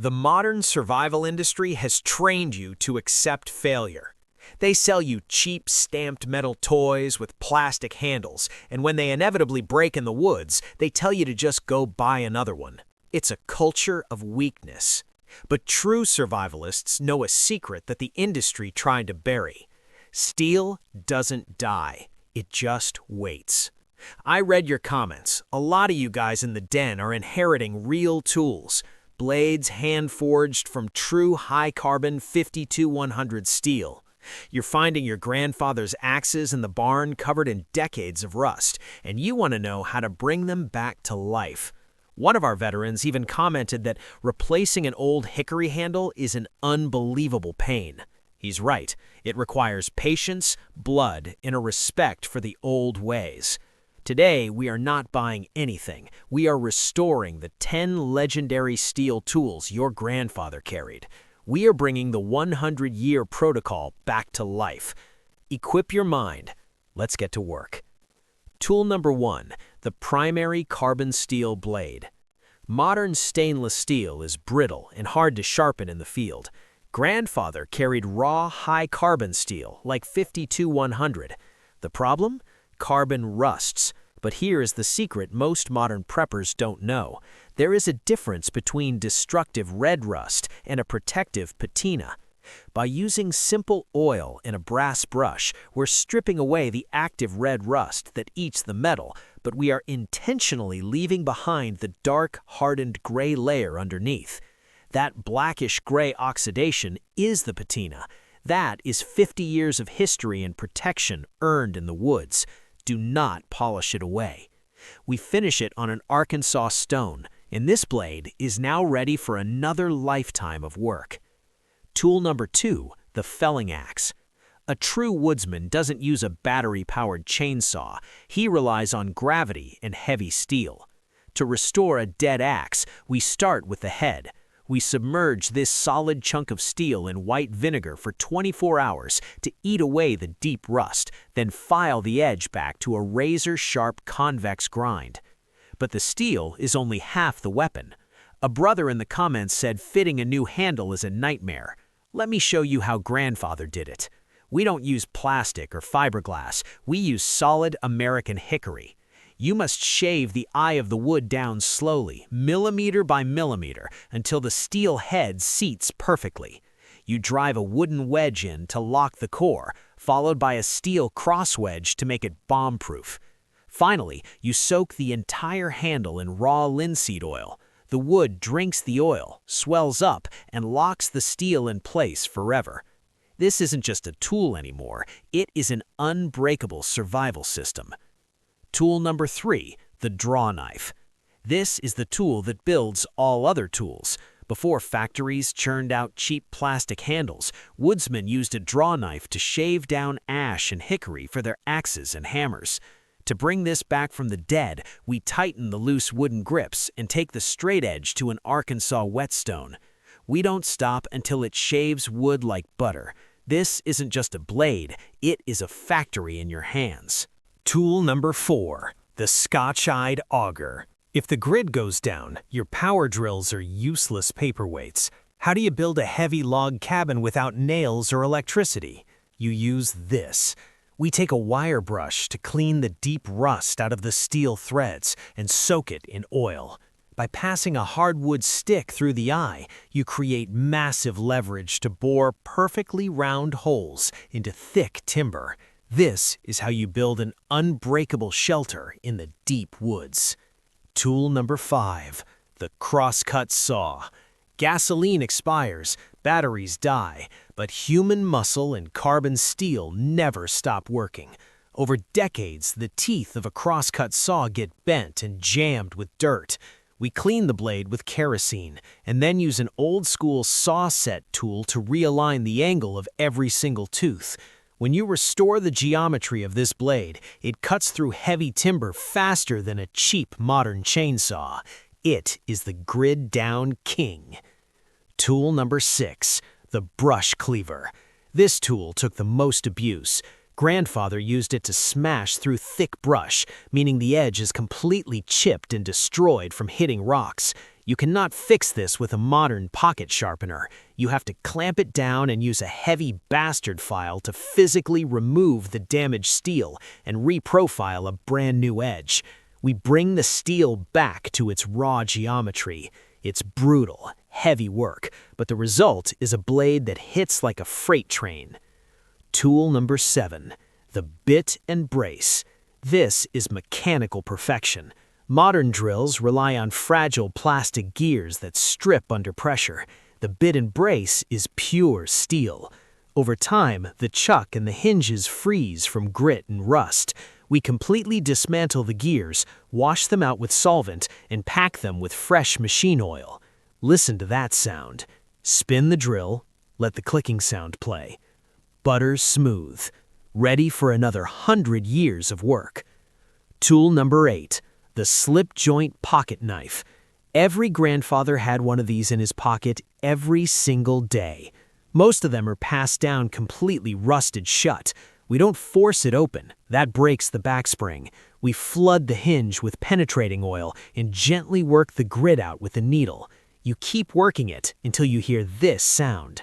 The modern survival industry has trained you to accept failure. They sell you cheap stamped metal toys with plastic handles, and when they inevitably break in the woods, they tell you to just go buy another one. It's a culture of weakness. But true survivalists know a secret that the industry tried to bury. Steel doesn't die. It just waits. I read your comments. A lot of you guys in the den are inheriting real tools. Blades hand-forged from true high-carbon 52-100 steel. You're finding your grandfather's axes in the barn covered in decades of rust, and you want to know how to bring them back to life. One of our veterans even commented that replacing an old hickory handle is an unbelievable pain. He's right. It requires patience, blood, and a respect for the old ways. Today, we are not buying anything. We are restoring the 10 legendary steel tools your grandfather carried. We are bringing the 100-year protocol back to life. Equip your mind. Let's get to work. Tool number 1, the primary carbon steel blade. Modern stainless steel is brittle and hard to sharpen in the field. Grandfather carried raw high-carbon steel, like 52-100. The problem? Carbon rusts. But here is the secret most modern preppers don't know. There is a difference between destructive red rust and a protective patina. By using simple oil and a brass brush, we're stripping away the active red rust that eats the metal, but we are intentionally leaving behind the dark, hardened gray layer underneath. That blackish-gray oxidation is the patina. That is 50 years of history and protection earned in the woods. Do not polish it away. We finish it on an Arkansas stone, and this blade is now ready for another lifetime of work. Tool number 2, the felling axe. A true woodsman doesn't use a battery-powered chainsaw. He relies on gravity and heavy steel. To restore a dead axe, we start with the head. We submerge this solid chunk of steel in white vinegar for 24 hours to eat away the deep rust, then file the edge back to a razor-sharp convex grind. But the steel is only half the weapon. A brother in the comments said fitting a new handle is a nightmare. Let me show you how grandfather did it. We don't use plastic or fiberglass. We use solid American hickory. You must shave the eye of the wood down slowly, millimeter by millimeter, until the steel head seats perfectly. You drive a wooden wedge in to lock the core, followed by a steel cross wedge to make it bomb-proof. Finally, you soak the entire handle in raw linseed oil. The wood drinks the oil, swells up, and locks the steel in place forever. This isn't just a tool anymore. It is an unbreakable survival system. Tool number 3, the Drawknife. This is the tool that builds all other tools. Before factories churned out cheap plastic handles, woodsmen used a drawknife to shave down ash and hickory for their axes and hammers. To bring this back from the dead, we tighten the loose wooden grips and take the straight edge to an Arkansas whetstone. We don't stop until it shaves wood like butter. This isn't just a blade, it is a factory in your hands. Tool number 4, the Scotch-Eyed Auger. If the grid goes down, your power drills are useless paperweights. How do you build a heavy log cabin without nails or electricity? You use this. We take a wire brush to clean the deep rust out of the steel threads and soak it in oil. By passing a hardwood stick through the eye, you create massive leverage to bore perfectly round holes into thick timber. This is how you build an unbreakable shelter in the deep woods. Tool number 5, the Crosscut saw. Gasoline expires, batteries die, but human muscle and carbon steel never stop working. Over decades, the teeth of a crosscut saw get bent and jammed with dirt. We clean the blade with kerosene and then use an old-school saw set tool to realign the angle of every single tooth. When you restore the geometry of this blade, it cuts through heavy timber faster than a cheap modern chainsaw. It is the grid-down king. Tool number 6, the brush cleaver. This tool took the most abuse. Grandfather used it to smash through thick brush, meaning the edge is completely chipped and destroyed from hitting rocks. You cannot fix this with a modern pocket sharpener. You have to clamp it down and use a heavy bastard file to physically remove the damaged steel and reprofile a brand new edge. We bring the steel back to its raw geometry. It's brutal, heavy work, but the result is a blade that hits like a freight train. Tool number 7, the bit and brace. This is mechanical perfection. Modern drills rely on fragile plastic gears that strip under pressure. The bit and brace is pure steel. Over time, the chuck and the hinges freeze from grit and rust. We completely dismantle the gears, wash them out with solvent, and pack them with fresh machine oil. Listen to that sound. Spin the drill, let the clicking sound play. Butter smooth, ready for another 100 years of work. Tool number 8. The slip joint pocket knife. Every grandfather had one of these in his pocket every single day. Most of them are passed down completely rusted shut. We don't force it open. That breaks the backspring. We flood the hinge with penetrating oil and gently work the grit out with a needle. You keep working it until you hear this sound.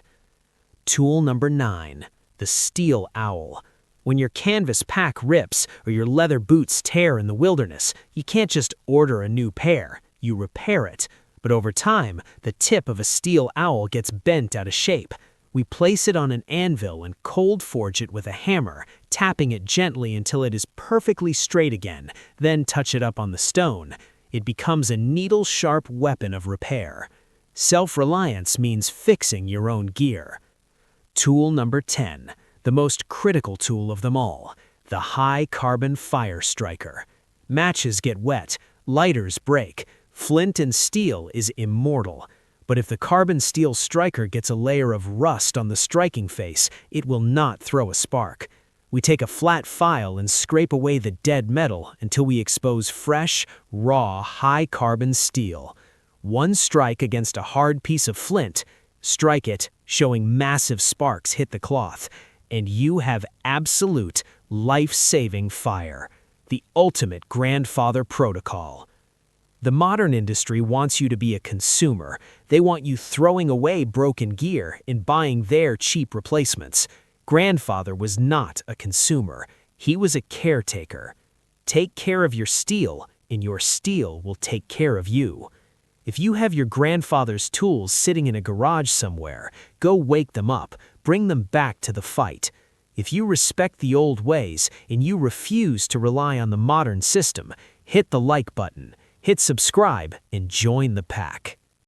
Tool number 9. The steel owl. When your canvas pack rips or your leather boots tear in the wilderness, you can't just order a new pair, you repair it. But over time, the tip of a steel owl gets bent out of shape. We place it on an anvil and cold forge it with a hammer, tapping it gently until it is perfectly straight again, then touch it up on the stone. It becomes a needle-sharp weapon of repair. Self-reliance means fixing your own gear. Tool number 10. The most critical tool of them all, the high-carbon fire striker. Matches get wet, lighters break, flint and steel is immortal. But if the carbon steel striker gets a layer of rust on the striking face, it will not throw a spark. We take a flat file and scrape away the dead metal until we expose fresh, raw, high-carbon steel. One strike against a hard piece of flint, strike it, showing massive sparks hit the cloth, and you have absolute, life-saving fire. The ultimate grandfather protocol. The modern industry wants you to be a consumer. They want you throwing away broken gear and buying their cheap replacements. Grandfather was not a consumer. He was a caretaker. Take care of your steel, and your steel will take care of you. If you have your grandfather's tools sitting in a garage somewhere, go wake them up, bring them back to the fight. If you respect the old ways and you refuse to rely on the modern system, hit the like button, hit subscribe, and join the pack.